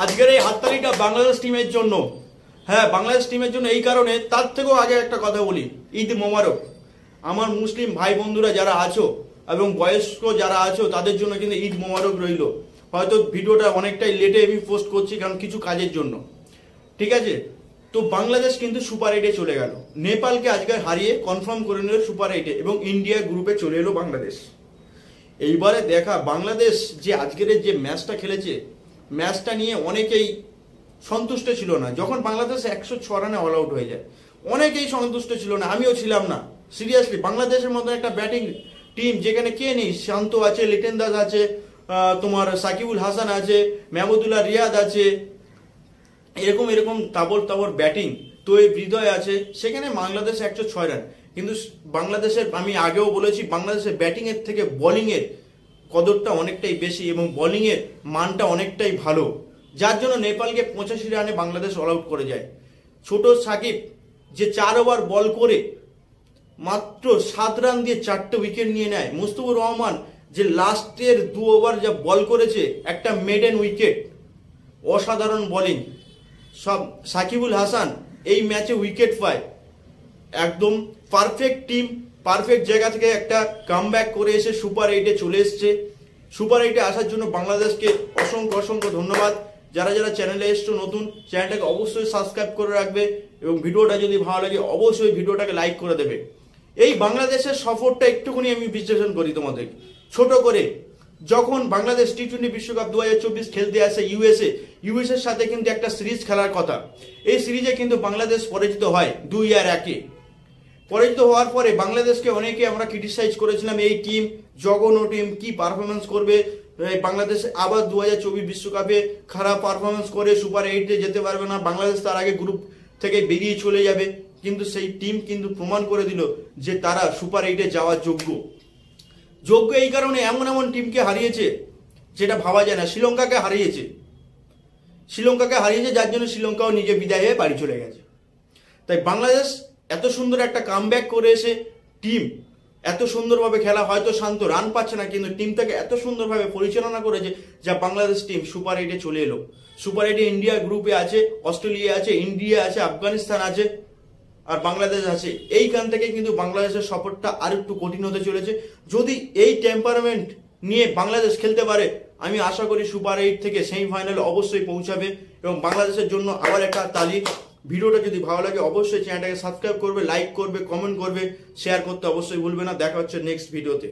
আজকের এই হাততালিটা বাংলাদেশ টিমের জন্য। হ্যাঁ, বাংলাদেশ টিমের জন্য এই কারণে, তার থেকেও আগে একটা কথা বলি, ঈদ মোবারক। আমার মুসলিম ভাই বন্ধুরা যারা আছো এবং বয়স্ক যারা আছো তাদের জন্য কিন্তু ঈদ মোবারক রইল। হয়তো ভিডিওটা অনেকটাই লেটে আমি পোস্ট করছি কারণ কিছু কাজের জন্য, ঠিক আছে। তো বাংলাদেশ কিন্তু সুপার 8-এ চলে গেল, নেপালকে আজকে হারিয়ে কনফার্ম করে নিল সুপার 8-এ এবং ইন্ডিয়া গ্রুপে চলে এলো বাংলাদেশ। এইবারে দেখা বাংলাদেশ যে আজকের যে ম্যাচটা খেলেছে, ম্যাচটা নিয়ে অনেকেই সন্তুষ্ট ছিল না। যখন বাংলাদেশ 106 রানে অল আউট হয়ে যায় অনেকেই সন্তুষ্ট ছিল না, আমিও ছিলাম না। সিরিয়াসলি বাংলাদেশের মতন একটা ব্যাটিং টিম যেখানে কে নেই, শান্ত আছে, লিটন দাস আছে, তোমার সাকিবুল হাসান আছে, মেহমুদুল্লাহ রিয়াদ আছে, এরকম এরকম তাবর তাবর ব্যাটিং, তো এই হৃদয় আছে, সেখানে বাংলাদেশ 106 রান। কিন্তু বাংলাদেশের, আমি আগেও বলেছি, বাংলাদেশের ব্যাটিং এর থেকে বোলিং এর কদরটা অনেকটাই বেশি এবং বোলিং এর মানটা অনেকটাই ভালো, যার জন্য নেপালকে 85 রানে বাংলাদেশ অল আউট করে যায়। ছোট সাকিব যে 4 ওভার বল করে মাত্র 7 রান দিয়ে 4টে উইকেট নিয়ে নেয়। মুস্তাফিজুর রহমান যে লাস্টের 2 ওভার যা বল করেছে, একটা মেডেন উইকেট, অসাধারণ বোলিং। সব সাকিবুল হাসান এই ম্যাচে উইকেট পায়। একদম পারফেক্ট টিম, পারফেক্ট জায়গা থেকে একটা কামব্যাক করে এসে সুপার 8-এ চলে এসছে। সুপার 8-এ আসার জন্য বাংলাদেশকে অসংখ্য অসংখ্য ধন্যবাদ। যারা যারা চ্যানেলে এসছো নতুন, চ্যানেলটাকে অবশ্যই সাবস্ক্রাইব করে রাখবে এবং ভিডিওটা যদি ভালো লাগে অবশ্যই ভিডিওটাকে লাইক করে দেবে। এই বাংলাদেশের সফরটা একটুখানি আমি বিশ্লেষণ করি তোমাদের ছোট করে। যখন বাংলাদেশ টি-20 বিশ্বকাপ 2024 খেলতে আসে ইউএসএর সাথে কিন্তু একটা সিরিজ খেলার কথা। এই সিরিজে কিন্তু বাংলাদেশ পরাজিত হয় 2-1-এ। পরাজিত হওয়ার পরে বাংলাদেশকে অনেকে আমরা ক্রিটিসাইজ করেছিলাম, এই টিম জঘন্য টিম, কি পারফরমেন্স করবে বাংলাদেশ, আবার 2024 বিশ্বকাপে খারাপ পারফরমেন্স করে সুপার 8-এ যেতে পারবে না, বাংলাদেশ তার আগে গ্রুপ থেকে বেরিয়ে চলে যাবে। কিন্তু সেই টিম কিন্তু প্রমাণ করে দিল যে তারা সুপার 8-এ যাওয়ার যোগ্য। এই কারণে এমন এমন টিমকে হারিয়েছে যেটা ভাবা যায় না। শ্রীলঙ্কাকে হারিয়েছে, যার জন্য শ্রীলঙ্কাও নিজে বিদায় হয়ে বাড়ি চলে গেছে। তাই বাংলাদেশ এত সুন্দর একটা কামব্যাক করে এসে টিম এত সুন্দরভাবে খেলা, হয়তো শান্ত রান পাচ্ছে না কিন্তু টিমটাকে এত সুন্দরভাবে পরিচালনা করেছে যা বাংলাদেশ টিম সুপার 8-এ চলে এলো। সুপার 8-এ ইন্ডিয়া গ্রুপে আছে, অস্ট্রেলিয়া আছে, ইন্ডিয়া আছে, আফগানিস্তান আছে আর বাংলাদেশ আছে। এইখান থেকে কিন্তু বাংলাদেশের সফরটা আর একটু কঠিন হতে চলেছে। যদি এই টেম্পারমেন্ট নিয়ে বাংলাদেশ খেলতে পারে, আমি আশা করি সুপার 8 থেকে সেমিফাইনালে অবশ্যই পৌঁছাবে এবং বাংলাদেশের জন্য আবার একটা তালি। ভিডিওটা যদি ভালো লাগে অবশ্যই চ্যানেলটাকে সাবস্ক্রাইব করবে, লাইক করবে, কমেন্ট করবে, শেয়ার করতে অবশ্যই ভুলবে না। দেখা হচ্ছে নেক্সট ভিডিওতে।